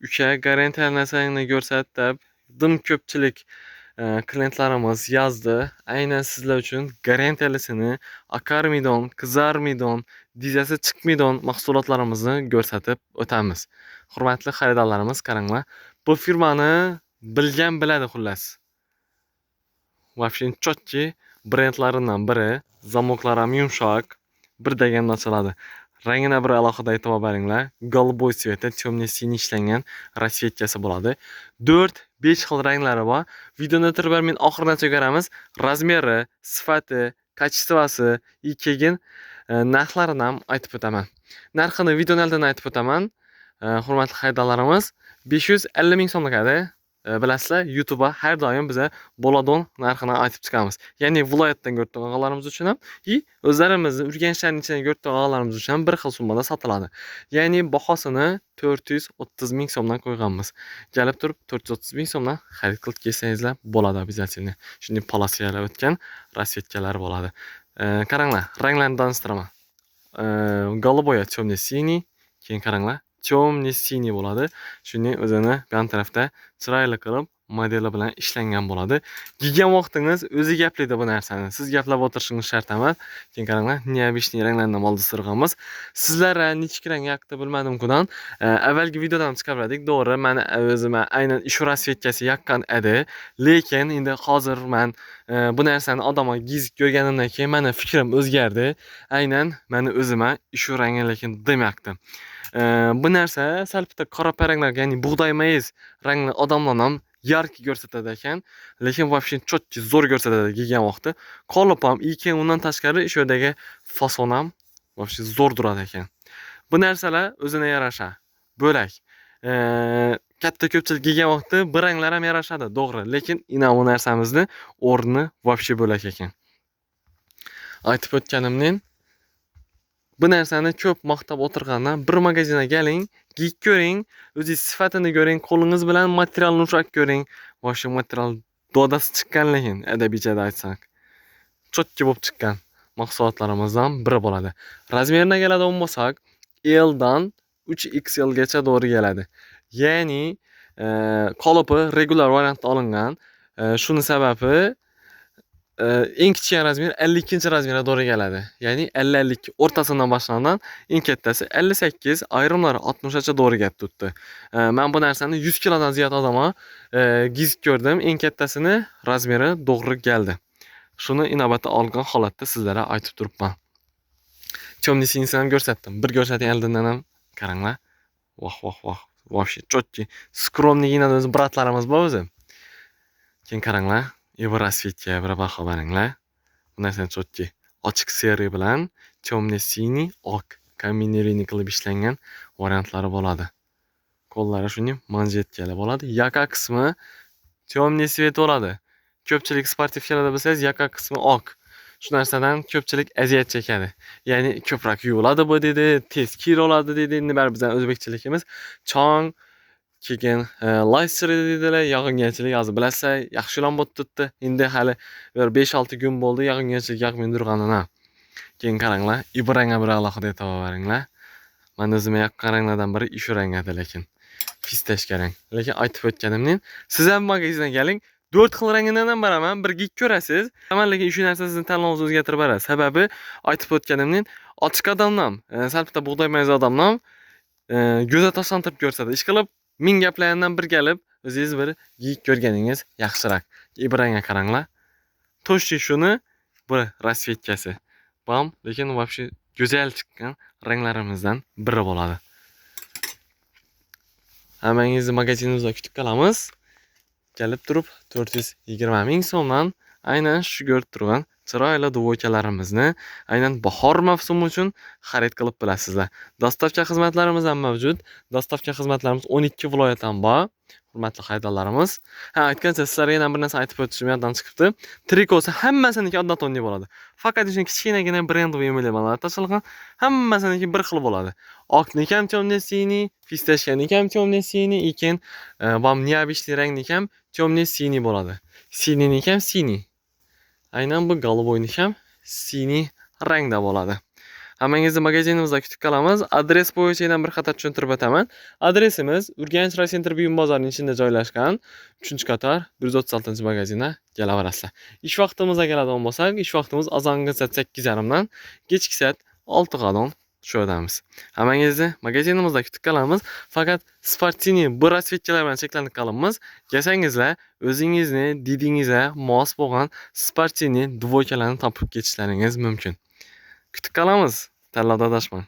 Uka garantiyali narsalarni ko'rsatib, dim ko'pchilik klientlarimiz yozdi. Aynan sizlar uchun garantiyalisini akarmidon, qizarmidon, dizasi chiqmidon mahsulotlarimizni ko'rsatib o'tamiz. Hurmatli xaridorlarimiz, qaranglar. Bu firmani bilgan biladi xullas. Вообще chotki brendlaridan biri, zamoklari ham yumshoq, bir deganda ochiladi. Rangini bir alohida e'tibor beringlar. Голубой sveti, темный синий ishlangan rasvetkasi bo'ladi. 4-5 xil ranglari bor. Videoni o'tirib men oxirigacha ko'ramiz. Razmeri, sifati, kачествоsi, keyin narxlarini ham aytib o'taman. Narxini videoni oldin aytib o'taman. Hurmatli xaridorlarimiz, 550 ming so'mligadi. Bilasizlar, YouTube'a har doim biza Boladon narxini aytib chiqamiz. Ya'ni viloyatdan ko'rib turganlarimiz uchun ham, o'zlarimizni Urganch shahrining ichidan ko'rib turganlarimiz uchun ham bir xil summada sotiladi. Ya'ni bahosini 430 ming so'mdan qo'yganmiz. Kelib turib 430 ming so'mdan xarid qilib kelsangizlar bo'ladi обязательно. Shunday polosiyalar o'tgan rasvetkalar bo'ladi. Qaranglar, ranglarni tanistiraman. Голубой, темно-синий, keyin qaranglar, темно-синий bo'ladi. Shunday o'zini yon tarafda chiroyli qilib modeli bilan ishlangan bo'ladi. Kiygan vaqtingiz o'zi gaplaydi bu narsani. Siz gaplab o'tirishingiz shart emas. Keyin qaranglar, neobishniy ranglardan moldistirganmiz. Sizlar nechik rang yoqdi bilmadim-kudan. Avvalgi videodan chiqardik. To'g'ri, men o'zim aynan shu rasvetkasi yoqqan edi. Lekin endi hozir men bu narsani odamga gizib ko'rganimdan keyin meni fikrim o'zgardi. Aynan meni o'zimga shu rangni lekin demoqdim. Bu narsa sal bitta qora paranglarga, ya'ni bug'doy mayiz rangli odamlar ham yarki ko'rsatadi ekan, lekin вообще chotki zo'r ko'rsatadi kiygan vaqti. Qolip ham, keyin undan tashqari shu yerdagi fason ham вообще zo'r turadi ekan. Bu narsalar o'zine yarasha. Bo'lak. Katta ko'pchilik kiygan vaqti bir ranglar ham yarashadi, to'g'ri, lekin bu narsamizni o'rni вообще bo'lak ekan. Aytib o'tganimdan bu narsani ko'p maqtab o'tirgandan bir magazinga keling, kiyib ko'ring, o'zingiz sifatini ko'ring, qo'lingiz bilan materialni ushlab ko'ring. Boshqa material dodasi chiqqan, lekin adabichada aytsak, chotki bo'lib chiqqan mahsulotlarimizdan biri bo'ladi. Razmeriga keladigan bo'lsak, L dan 3XL gacha to'g'ri keladi. Ya'ni qolipi regular variantda olingan. Shuni sababi eng kichik razmer 52 razmerga to'g'ri keladi. Ya'ni 50-52 o'rtasidan boshlangan, eng kattasi 58, ayrimlari 60 gacha to'g'ri kelib turibdi. Men bu narsani 100 kilodan ziyod odamga gizib ko'rdim. Eng kattasini razmeri to'g'ri keldi. Shuni inobatga olgan holatda sizlarga aytib turibman. Temный синийni ham ko'rsatdim. Bir ko'rsating oldindan ham qaranglar. Voh. Вообще chotki. Skromnigina o'z bratlarimiz bor o'zi. Keyin qaranglar. Bir rasvetga bir baho beringlar. Bu narsa chotki. Ochiq seri bilan temный синий oq kombinirованный qilib ishlangan variantlari bo'ladi. Qo'llari shunday manjetkali bo'ladi. Yaka qismi temный svet bo'ladi. Ko'pchilik sportivkalarda bilsangiz, yaka qismi oq. Shu narsadan ko'pchilik aziyat chekadi. Ya'ni ko'proq yuviladi bu dedi, tez kir oladi dedi. Endi bar bizning o'zbekchiligimiz chong, keyin layser dedilar, yog'ingarchilik hozir bilasizlar, yaxshilan bo'lib turibdi. Endi hali 5-6 kun bo'ldi yog'ingarchilik yoqmay turganini. Keyin qaranglar, ibranga bir alohida e'tibor beringlar. Men o'zimga yoqqan ranglardan biri shu rang edi, lekin pistashka rang. Lekin aytib o'tganimdan, siz ham magazinga keling, 4 xil rangidan ham beraman, bir gig ko'rasiz. Lekin shu narsa sizni tanlovingizni o'zgartirib beradi. Sababi aytib o'tganimdan, ochiq odamdan, sal bitta bug'doy mayiz odamdan ko'zga tashlantirib ko'rsatadi. Ishqilib ming gaplardan bir kelib, o'zingiz bir gig ko'rganingiz yaxshiroq. Ibranga qaranglar. To'shchi shuni bir rasvetkasi. Bam, lekin вообще go'zal chiqqan ranglarimizdan biri bo'ladi. Hammangizni magazinimizda kutib qolamiz. Kelib turib 420 ming so'mdan aynan shu ko'rib turgan chiroyli duvokalarimizni aynan bahor mavsumi uchun xarid qilib bilasizlar. Dostavka xizmatlarimiz ham mavjud. Dostavka xizmatlarimiz 12 viloyatdan bor. Hurmatli xaridorlarimiz. Aytgancha sizlarga yana bir narsa aytib o'tishim yoddan chiqibdi. Trikosi hammasiniki oddiy bo'ladi. Faqat o'sha kichkinagina brendli emblemlar tashilgan, hammasiniki bir xil bo'ladi. Oqniki ham temный синий, pistashkaniki ham temный синий, keyin bam neobishniy rangniki ham temный синий bo'ladi. Синийнiki ham синий. Aynan bu голубойнiki ham синий rangda bo'ladi. Hammangizni magazinimizda kutib qolamiz. Adres bo'yicha yana bir qator tushuntirib o'taman. Adresimiz Urganch Raycenter buyum bozorining ichida joylashgan 3-qator 136-magazina kelaverasizlar. Ish vaqtimizga keladigan bo'lsak, ish vaqtimiz azongi soat 8:30 dan kechki soat 6 qadon shu yerdamiz. Hammangizni magazinimizda kutib qolamiz. Faqat sportini bir rasvetchalar bilan cheklanib qolamiz. Kelsangizlar o'zingizni didingizga mos bo'lgan sportini dvoykalarni topib ketishlaringiz mumkin. Kutib qolamiz. Tanlovda adashmang.